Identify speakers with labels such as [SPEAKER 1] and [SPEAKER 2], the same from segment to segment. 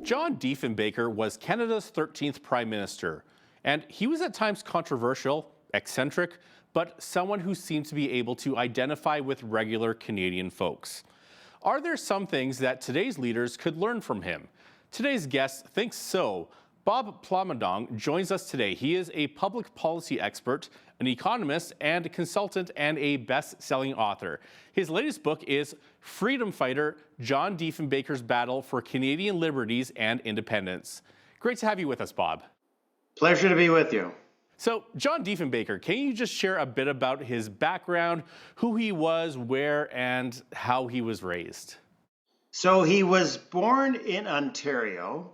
[SPEAKER 1] John Diefenbaker was Canada's 13th Prime Minister, and he was at times controversial, eccentric, but someone who seemed to be able to identify with regular Canadian folks. Are there some things that today's leaders could learn from him? Today's guest thinks so. Bob Plamondon joins us today. He is a public policy expert, an economist and consultant, and a best-selling author. His latest book is Freedom Fighter, John Diefenbaker's Battle for Canadian Liberties and Independence. Great to have you with us, Bob.
[SPEAKER 2] Pleasure to be with you.
[SPEAKER 1] So, John Diefenbaker, can you just share a bit about his background, who he was, where, and how he was raised?
[SPEAKER 2] So he was born in Ontario,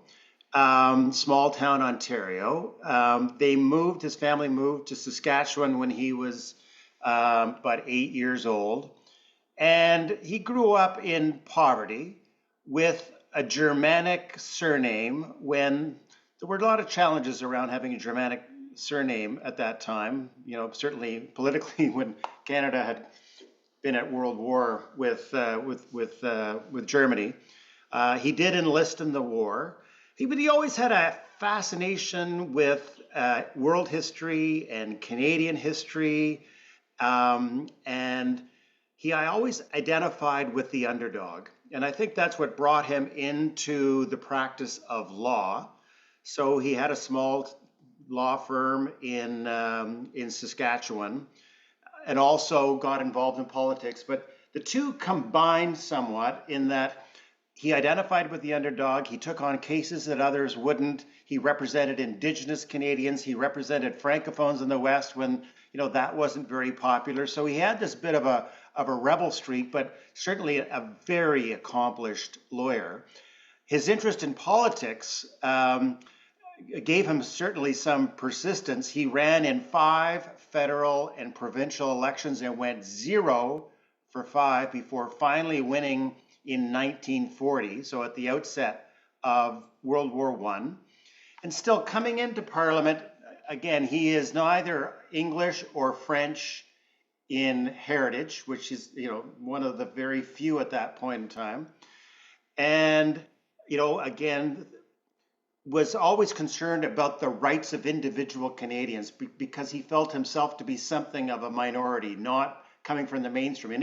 [SPEAKER 2] small town Ontario. His family moved to Saskatchewan when he was about 8 years old. And he grew up in poverty with a Germanic surname when there were a lot of challenges around having a Germanic surname at that time. You know, certainly politically when Canada had been at world war with Germany. He did enlist in the war. He always had a fascination with world history and Canadian history, and I always identified with the underdog. And I think that's what brought him into the practice of law. So he had a small law firm in Saskatchewan, and also got involved in politics. But the two combined somewhat in that he identified with the underdog. He took on cases that others wouldn't. He represented Indigenous Canadians. He represented Francophones in the West when, that wasn't very popular. So he had this bit of a rebel streak, but certainly a very accomplished lawyer. His interest in politics gave him certainly some persistence. He ran in 5 federal and provincial elections and went 0 for 5 before finally winning in 1940, so at the outset of World War I. And still coming into Parliament, again, he is neither English or French in heritage, which is, one of the very few at that point in time. And, again, was always concerned about the rights of individual Canadians because he felt himself to be something of a minority, not coming from the mainstream. And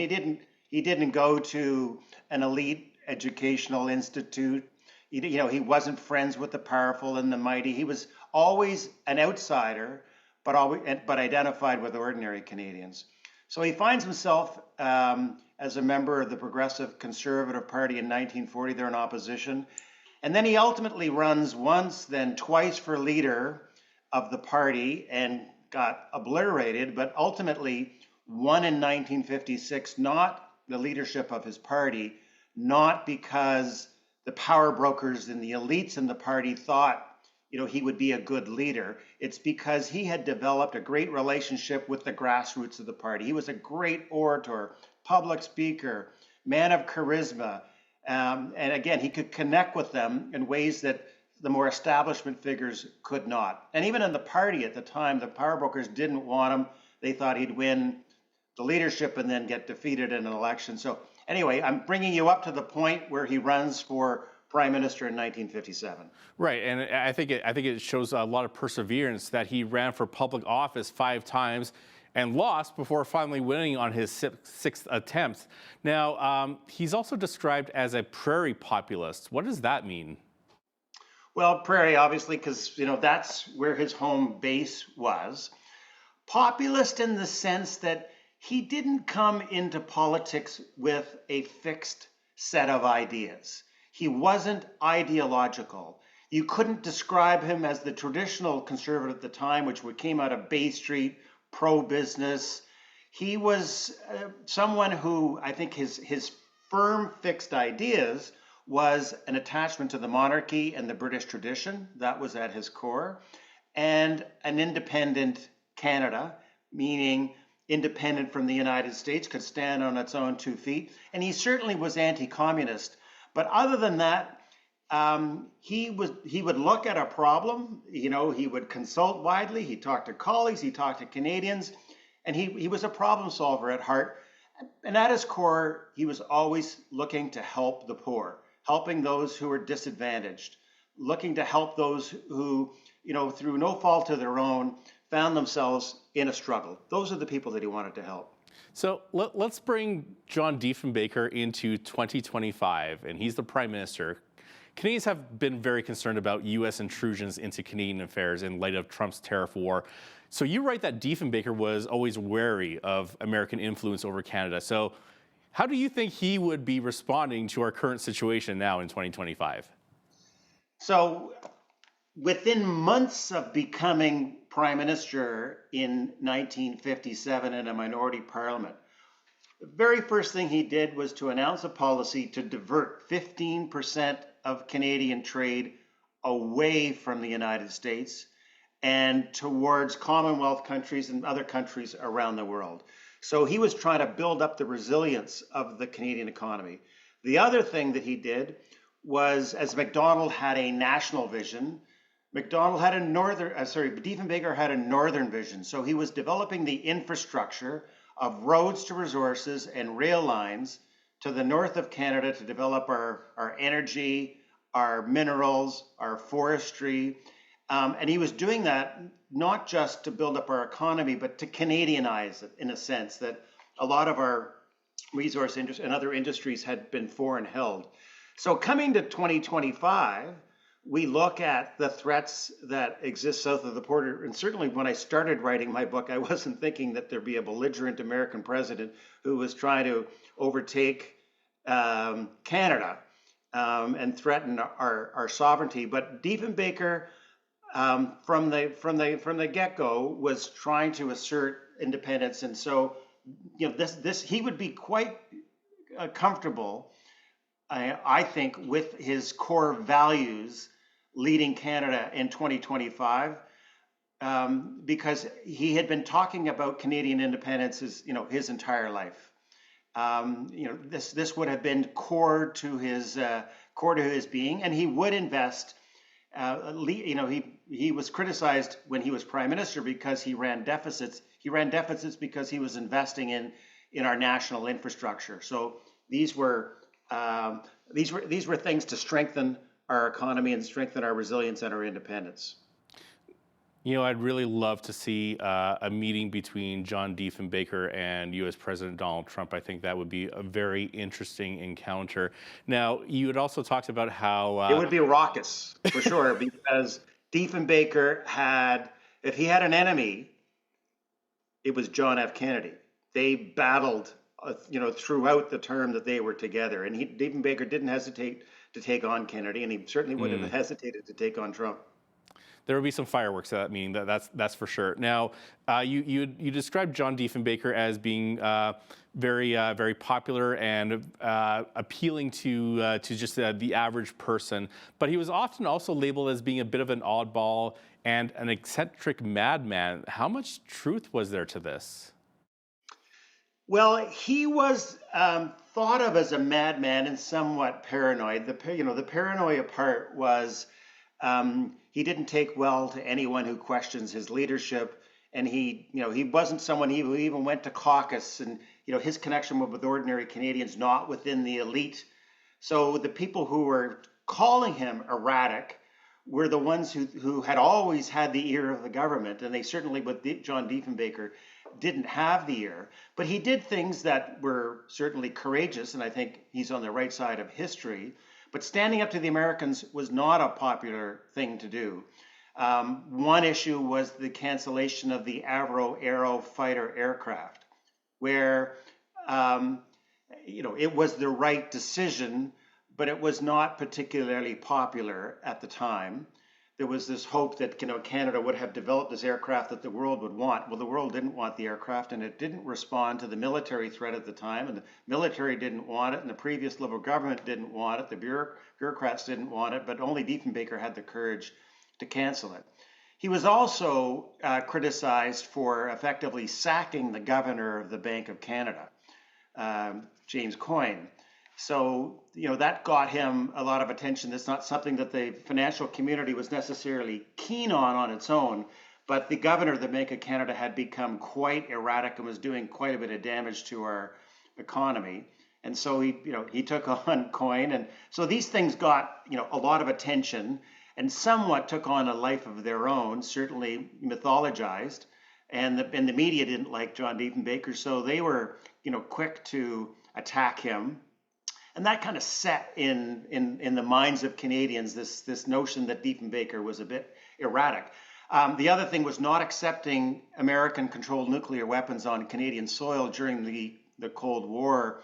[SPEAKER 2] he didn't go to an elite educational institute. He wasn't friends with the powerful and the mighty. He was always an outsider, but identified with ordinary Canadians. So he finds himself as a member of the Progressive Conservative Party in 1940. They're in opposition. And then he ultimately runs once, then twice for leader of the party and got obliterated, but ultimately won in 1956, not the leadership of his party, not because the power brokers and the elites in the party thought, he would be a good leader. It's because he had developed a great relationship with the grassroots of the party. He was a great orator, public speaker, man of charisma. And again, he could connect with them in ways that the more establishment figures could not. And even in the party at the time, the power brokers didn't want him. They thought he'd win the leadership and then get defeated in an election. So anyway, I'm bringing you up to the point where he runs for Prime Minister in 1957.
[SPEAKER 1] Right, and I think it shows a lot of perseverance that he ran for public office 5 times and lost before finally winning on his 6th attempt. Now, he's also described as a prairie populist. What does that mean?
[SPEAKER 2] Well, prairie, obviously, because that's where his home base was. Populist in the sense that he didn't come into politics with a fixed set of ideas. He wasn't ideological. You couldn't describe him as the traditional conservative at the time, which came out of Bay Street, pro-business. He was someone who, I think his firm fixed ideas was an attachment to the monarchy and the British tradition. That was at his core. And an independent Canada, meaning independent from the United States, could stand on its own 2 feet. And he certainly was anti-communist. But other than that, he would look at a problem, he would consult widely, he talked to colleagues, he talked to Canadians, and he was a problem solver at heart. And at his core, he was always looking to help the poor, helping those who were disadvantaged. looking to help those who, through no fault of their own, found themselves in a struggle. Those are the people that he wanted to help.
[SPEAKER 1] So let's bring John Diefenbaker into 2025, and he's the Prime Minister. Canadians have been very concerned about U.S. intrusions into Canadian affairs in light of Trump's tariff war. So you write that Diefenbaker was always wary of American influence over Canada. So how do you think he would be responding to our current situation now in 2025?
[SPEAKER 2] So within months of becoming Prime Minister in 1957 in a minority parliament, the very first thing he did was to announce a policy to divert 15% of Canadian trade away from the United States and towards Commonwealth countries and other countries around the world. So he was trying to build up the resilience of the Canadian economy. The other thing that he did was, as Macdonald had a national vision, Diefenbaker had a northern vision. So he was developing the infrastructure of roads to resources and rail lines to the north of Canada to develop our energy, our minerals, our forestry. And he was doing that not just to build up our economy, but to Canadianize it in a sense that a lot of our resource and other industries had been foreign held. So coming to 2025, we look at the threats that exist south of the border. And certainly when I started writing my book, I wasn't thinking that there'd be a belligerent American president who was trying to overtake Canada and threaten our sovereignty. But Diefenbaker, from the get-go, was trying to assert independence. And so, he would be quite comfortable, I think, with his core values leading Canada in 2025, because he had been talking about Canadian independence his entire life. This would have been core to his being, and he would invest. He was criticized when he was Prime Minister because he ran deficits. He ran deficits because he was investing in our national infrastructure. So these were things to strengthen our economy and strengthen our resilience and our independence.
[SPEAKER 1] I'd really love to see a meeting between John Diefenbaker and U.S. President Donald Trump. I think that would be a very interesting encounter. Now, you had also talked about how
[SPEAKER 2] it would be raucous for sure, because Diefenbaker if he had an enemy, it was John F. Kennedy. They battled, throughout the term that they were together, and Diefenbaker didn't hesitate to take on Kennedy, and he certainly wouldn't have hesitated to take on Trump.
[SPEAKER 1] There will be some fireworks at that meeting. That's for sure. Now, you described John Diefenbaker as being very popular and appealing to just the average person, but he was often also labeled as being a bit of an oddball and an eccentric madman. How much truth was there to this?
[SPEAKER 2] Well, he was thought of as a madman and somewhat paranoid. The paranoia part was. He didn't take well to anyone who questions his leadership, and he wasn't someone who even went to caucus, and his connection with ordinary Canadians, not within the elite. So the people who were calling him erratic were the ones who had always had the ear of the government, and they certainly, with John Diefenbaker, didn't have the ear. But he did things that were certainly courageous, and I think he's on the right side of history. But standing up to the Americans was not a popular thing to do. One issue was the cancellation of the Avro Aero fighter aircraft, where it was the right decision, but it was not particularly popular at the time. There was this hope that Canada would have developed this aircraft that the world would want. Well, the world didn't want the aircraft, and it didn't respond to the military threat at the time, and the military didn't want it, and the previous Liberal government didn't want it, the bureaucrats didn't want it, but only Diefenbaker had the courage to cancel it. He was also criticized for effectively sacking the governor of the Bank of Canada, James Coyne. So, that got him a lot of attention. That's not something that the financial community was necessarily keen on its own, but the governor of the Bank of Canada had become quite erratic and was doing quite a bit of damage to our economy. And so he took on Coyne. And so these things got, a lot of attention. and somewhat took on a life of their own, certainly mythologized. And the media didn't like John Diefenbaker, so they were, quick to attack him. And that kind of set in the minds of Canadians this notion that Diefenbaker was a bit erratic. The other thing was not accepting American-controlled nuclear weapons on Canadian soil during the Cold War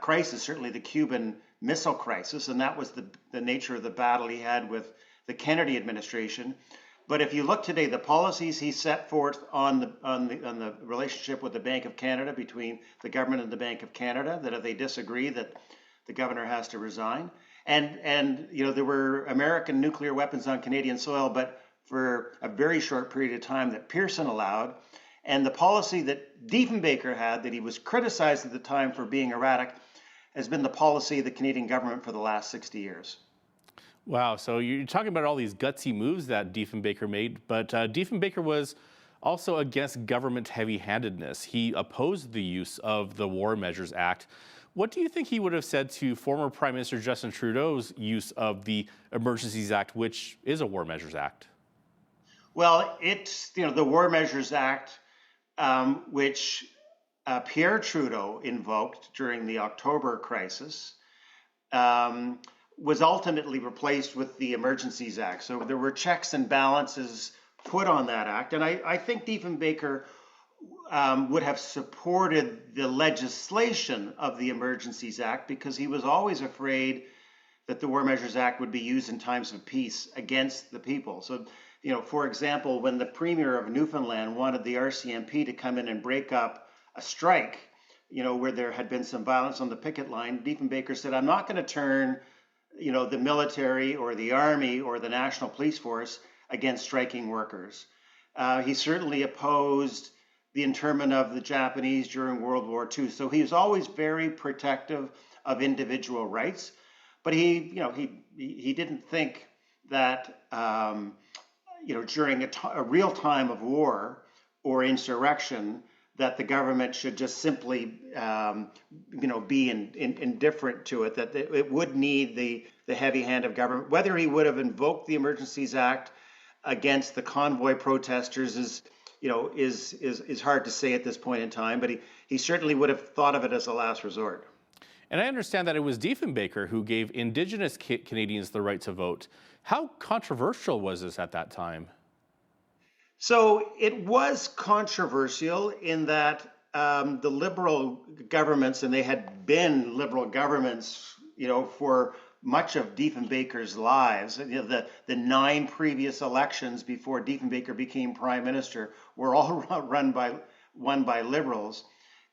[SPEAKER 2] crisis, certainly the Cuban Missile Crisis, and that was the nature of the battle he had with the Kennedy administration. But if you look today, the policies he set forth on the relationship with the Bank of Canada, between the government and the Bank of Canada, that if they disagree, that the governor has to resign. And there were American nuclear weapons on Canadian soil, but for a very short period of time that Pearson allowed. And the policy that Diefenbaker had, that he was criticized at the time for being erratic, has been the policy of the Canadian government for the last 60 years.
[SPEAKER 1] Wow, so you're talking about all these gutsy moves that Diefenbaker made, but Diefenbaker was also against government heavy-handedness. He opposed the use of the War Measures Act. What do you think he would have said to former Prime Minister Justin Trudeau's use of the Emergencies Act, which is a War Measures Act?
[SPEAKER 2] Well, it's, the War Measures Act, which Pierre Trudeau invoked during the October crisis, was ultimately replaced with the Emergencies Act. So there were checks and balances put on that act. And I think Diefenbaker would have supported the legislation of the Emergencies Act, because he was always afraid that the War Measures Act would be used in times of peace against the people. So, for example, when the Premier of Newfoundland wanted the RCMP to come in and break up a strike, where there had been some violence on the picket line, Diefenbaker said, I'm not going to turn, the military or the army or the National Police Force against striking workers. He certainly opposed the internment of the Japanese during World War II. So he was always very protective of individual rights, but he didn't think that, during a real time of war or insurrection, that the government should just simply, be indifferent to it, that it would need the heavy hand of government. Whether he would have invoked the Emergencies Act against the convoy protesters is hard to say at this point in time, but he certainly would have thought of it as a last resort.
[SPEAKER 1] And I understand that it was Diefenbaker who gave Indigenous Canadians the right to vote. How controversial was this at that time?
[SPEAKER 2] So it was controversial in that the Liberal governments, and they had been Liberal governments, for much of Diefenbaker's lives. The 9 previous elections before Diefenbaker became Prime Minister were all won by Liberals.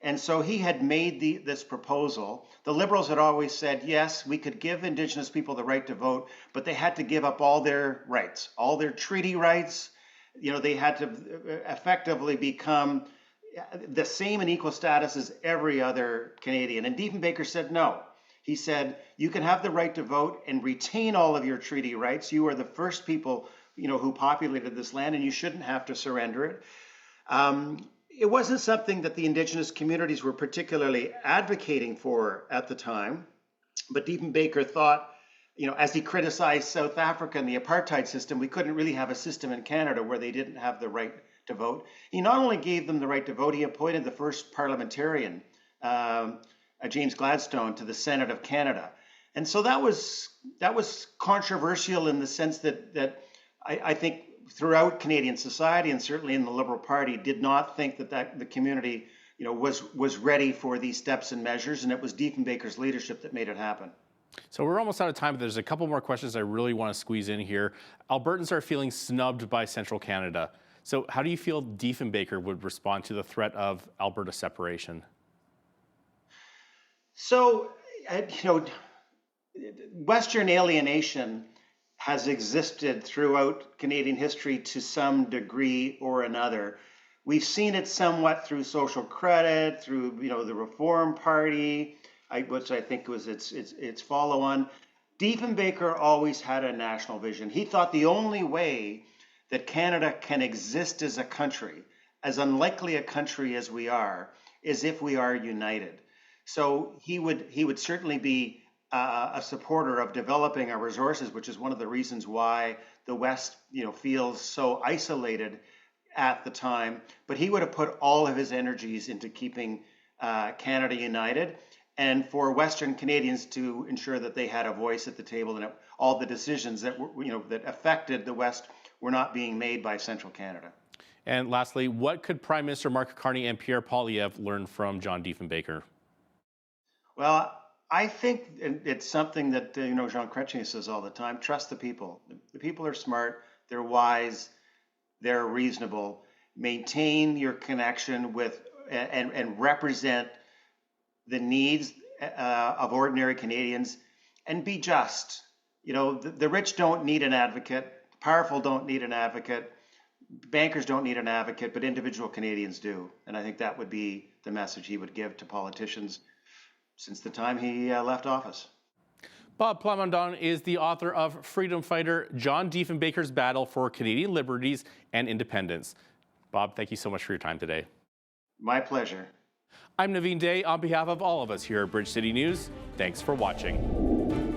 [SPEAKER 2] And so he had made this proposal. The Liberals had always said, yes, we could give Indigenous people the right to vote, but they had to give up all their rights, all their treaty rights. They had to effectively become the same and equal status as every other Canadian. And Diefenbaker said no. He said, you can have the right to vote and retain all of your treaty rights. You are the first people, who populated this land, and you shouldn't have to surrender it. It wasn't something that the Indigenous communities were particularly advocating for at the time, but Diefenbaker thought, as he criticized South Africa and the apartheid system, we couldn't really have a system in Canada where they didn't have the right to vote. He not only gave them the right to vote, he appointed the first parliamentarian, James Gladstone, to the Senate of Canada. And so that was controversial in the sense that I think throughout Canadian society, and certainly in the Liberal Party, did not think that the community was ready for these steps and measures, and it was Diefenbaker's leadership that made it happen.
[SPEAKER 1] So we're almost out of time, but there's a couple more questions I really want to squeeze in here. Albertans are feeling snubbed by Central Canada. So how do you feel Diefenbaker would respond to the threat of Alberta separation?
[SPEAKER 2] So, Western alienation has existed throughout Canadian history to some degree or another. We've seen it somewhat through social credit, through the Reform Party, which I think was its follow-on. Diefenbaker always had a national vision. He thought the only way that Canada can exist as a country, as unlikely a country as we are, is if we are united. So he would certainly be a supporter of developing our resources, which is one of the reasons why the West, feels so isolated at the time. But he would have put all of his energies into keeping Canada united, and for Western Canadians to ensure that they had a voice at the table, and all the decisions that that affected the West were not being made by Central Canada.
[SPEAKER 1] And lastly, what could Prime Minister Mark Carney and Pierre Poilievre learn from John Diefenbaker?
[SPEAKER 2] Well, I think it's something that Jean Chrétien says all the time: trust the people. The people are smart, they're wise, they're reasonable. Maintain your connection with and represent the needs of ordinary Canadians, and be just. The rich don't need an advocate, the powerful don't need an advocate, bankers don't need an advocate, but individual Canadians do. And I think that would be the message he would give to politicians since the time he left office.
[SPEAKER 1] Bob Plamondon is the author of freedom fighter John Diefenbaker's Battle for Canadian Liberties and Independence. Bob, thank you so much for your time today.
[SPEAKER 2] My pleasure.
[SPEAKER 1] I'm Naveen Day. On behalf of all of us here at Bridge City News, thanks for watching.